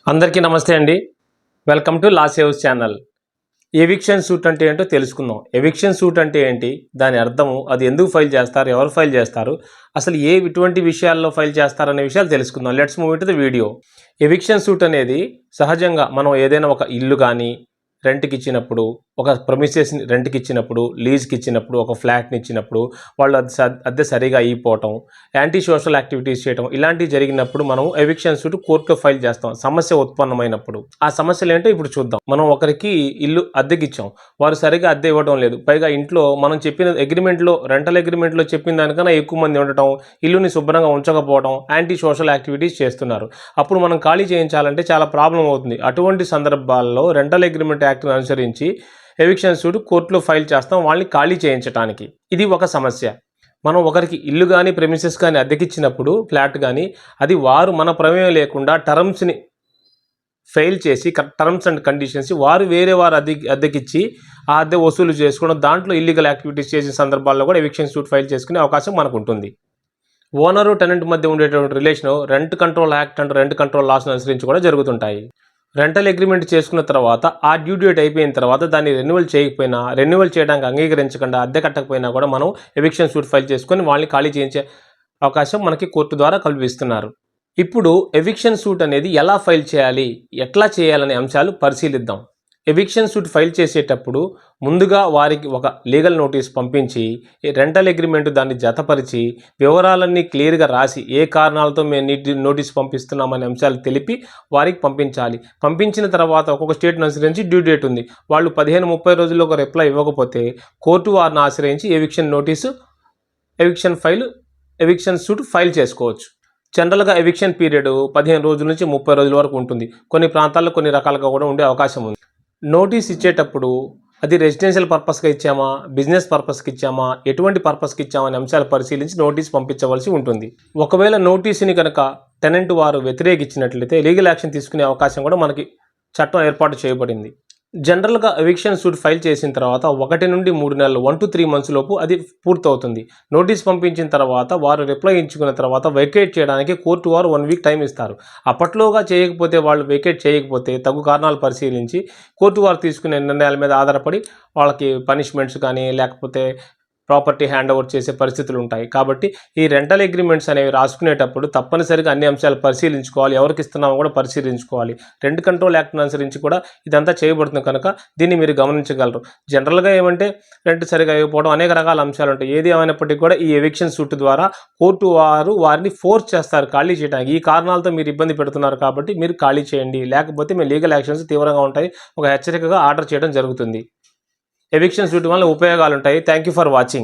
అందరికీ నమస్తే అండి. Welcome to law saves channel. Eviction suit అంటే ఏంటో తెలుసుకుందాం. ఎవిక్షన్ సూట్ అంటే ఏంటి? దాని అర్థము, అది ఎందుకు ఫైల్ చేస్తారు? ఎవరు ఫైల్ చేస్తారు? అసలు ఎటువంటి విషయాల్లో ఫైల్ చేస్తారనే విషయాలు తెలుసుకుందాం. Let's move to the video. Eviction suit అనేది సహజంగా మనం ఏదైనా ఒక ఇల్లు కానీ రెంట్కి ఇచ్చినప్పుడు, ఒక ప్రెమిసెస్‌ని రెంట్కి ఇచ్చినప్పుడు, లీజ్‌కి ఇచ్చినప్పుడు, ఒక ఫ్లాట్‌ని ఇచ్చినప్పుడు వాళ్ళు అద్దె సరిగా ఇయ్యకపోవటం, యాంటీ సోషల్ యాక్టివిటీస్ చేయటం ఇలాంటివి జరిగినప్పుడు మనం ఎవిక్షన్ సూట్ కోర్టులో ఫైల్ చేస్తాం. సమస్య ఉత్పన్నమైనప్పుడు. ఆ సమస్యలు ఏంటో ఇప్పుడు చూద్దాం. మనం ఒకరికి ఇల్లు అద్దెకిచ్చాం. వారు సరిగా అద్దె ఇవ్వడం లేదు. పైగా ఇంట్లో మనం చెప్పిన అగ్రిమెంట్‌లో, రెంటల్ అగ్రిమెంట్‌లో చెప్పిన దానికన్నా ఎక్కువ మంది ఉండటం, ఇల్లుని శుభ్రంగా ఉంచకపోవడం, యాంటీ సోషల్ యాక్టివిటీస్ చేస్తున్నారు. అప్పుడు మనం ఖాళీ చేయించాలంటే చాలా ప్రాబ్లం అవుతుంది. అటువంటి సందర్భాల్లో రెంటల్ అగ్రిమెంట్ యాక్ట్‌ని అనుసరించి ఎవిక్షన్ సూట్ కోర్టులో ఫైల్ చేస్తాం వాళ్ళని ఖాళీ చేయించడానికి. ఇది ఒక సమస్య. మనం ఒకరికి ఇల్లు కానీ ప్రెమిసెస్ కానీ అద్దెకిచ్చినప్పుడు ఫ్లాట్ కానీ అది వారు మన ప్రమేయం లేకుండా టర్మ్స్ని ఫెయిల్ చేసి టర్మ్స్ అండ్ కండిషన్స్ వారు వేరే వారు అద్దెకిచ్చి ఆ అద్దె వసూలు చేసుకోవడం, దాంట్లో ఇల్లీగల్ యాక్టివిటీస్ చేసిన సందర్భాల్లో కూడా ఎవిక్షన్ సూట్ ఫైల్ చేసుకునే అవకాశం మనకు ఉంటుంది. ఓనరు టెనెంట్ మధ్య ఉండేటువంటి relation rent control act and rent control లాస్ను అనుసరించి కూడా జరుగుతుంటాయి. రెంటల్ అగ్రిమెంట్ చేసుకున్న తర్వాత ఆ డ్యూ డేట్ అయిపోయిన తర్వాత దాన్ని రెన్యువల్ చేయకపోయినా, రెన్యువల్ చేయడానికి అంగీకరించకుండా అద్దె కట్టకపోయినా కూడా మనం ఎవిక్షన్ సూట్ ఫైల్ చేసుకొని వాళ్ళని ఖాళీ చేయించే అవకాశం మనకి కోర్టు ద్వారా కల్పిస్తున్నారు. ఇప్పుడు ఎవిక్షన్ సూట్ అనేది ఎలా ఫైల్ చేయాలి, ఎట్లా చేయాలనే అంశాలు పరిశీలిద్దాం. ఎవిక్షన్ సూట్ ఫైల్ చేసేటప్పుడు ముందుగా వారికి ఒక లీగల్ నోటీస్ పంపించి, రెంటల్ అగ్రిమెంట్ దాన్ని జతపరిచి, వివరాలన్నీ క్లియర్గా రాసి ఏ కారణాలతో మేము నోటీస్ పంపిస్తున్నామనే అంశాలు తెలిపి వారికి పంపించాలి. పంపించిన తర్వాత ఒక్కొక్క స్టేట్ను అనుసరించి డ్యూ డేట్ ఉంది. వాళ్ళు 15-30 రోజుల్లో ఒక రిప్లై ఇవ్వకపోతే కోర్టు వారిని ఆశ్రయించి ఎవిక్షన్ సూట్ ఫైల్ చేసుకోవచ్చు. జనరల్గా ఎవిక్షన్ పీరియడ్ 15 రోజుల నుంచి 30 రోజుల వరకు ఉంటుంది. కొన్ని ప్రాంతాల్లో కొన్ని రకాలుగా కూడా ఉండే అవకాశం ఉంది. నోటీస్ ఇచ్చేటప్పుడు అది రెసిడెన్షియల్ పర్పస్గా ఇచ్చామా, బిజినెస్ పర్పస్కి ఇచ్చామా, ఎటువంటి పర్పస్కి ఇచ్చామా అనే అంశాలు పరిశీలించి నోటీస్ పంపించవలసి ఉంటుంది. ఒకవేళ నోటీసుని కనుక టెనెంట్ వారు వ్యతిరేకించినట్లయితే లీగల్ యాక్షన్ తీసుకునే అవకాశం కూడా మనకి చట్టం ఏర్పాటు చేయబడింది. జనరల్గా ఎవిక్షన్ సూట్ ఫైల్ చేసిన తర్వాత 1 నుండి 3 నెలలు 1 to 3 months లోపు అది పూర్తవుతుంది. నోటీస్ పంపించిన తర్వాత వారు రిప్లై ఇచ్చుకున్న తర్వాత వెకేట్ చేయడానికి కోర్టు వారు 1 week టైం ఇస్తారు. అప్పట్లోగా చేయకపోతే, వాళ్ళు వెకేట్ చేయకపోతే తగు కారణాలు పరిశీలించి కోర్టు వారు తీసుకునే నిర్ణయాల మీద ఆధారపడి వాళ్ళకి పనిష్మెంట్స్ కానీ లేకపోతే ప్రాపర్టీ హ్యాండ్ ఓవర్ చేసే పరిస్థితులు ఉంటాయి. కాబట్టి ఈ రెంటల్ అగ్రిమెంట్స్ అనేవి రాసుకునేటప్పుడు తప్పనిసరిగా అన్ని అంశాలు పరిశీలించుకోవాలి. ఎవరికి ఇస్తున్నామో కూడా పరిశీలించుకోవాలి. రెంట్ కంట్రోల్ యాక్ట్ను అనుసరించి కూడా ఇదంతా చేయబడుతుంది కనుక దీన్ని మీరు గమనించగలరు. జనరల్గా ఏమంటే రెంట్ సరిగా ఇవ్వకపోవడం అనేక రకాల అంశాలు ఉంటాయి. ఏది ఏమైనప్పటికీ కూడా ఈ ఎవిక్షన్ సూట్ ద్వారా కోర్టు వారు వారిని ఫోర్స్ చేస్తారు ఖాళీ చేయడానికి. ఈ కారణాలతో మీరు ఇబ్బంది పెడుతున్నారు కాబట్టి మీరు ఖాళీ చేయండి, లేకపోతే మీ లీగల్ యాక్షన్స్ తీవ్రంగా ఉంటాయి, ఒక హెచ్చరికగా ఆర్డర్ చేయడం జరుగుతుంది. ఎవిక్షన్ సూట్ వల్ల ఉపయోగాలు ఉంటాయి. Thank you for watching.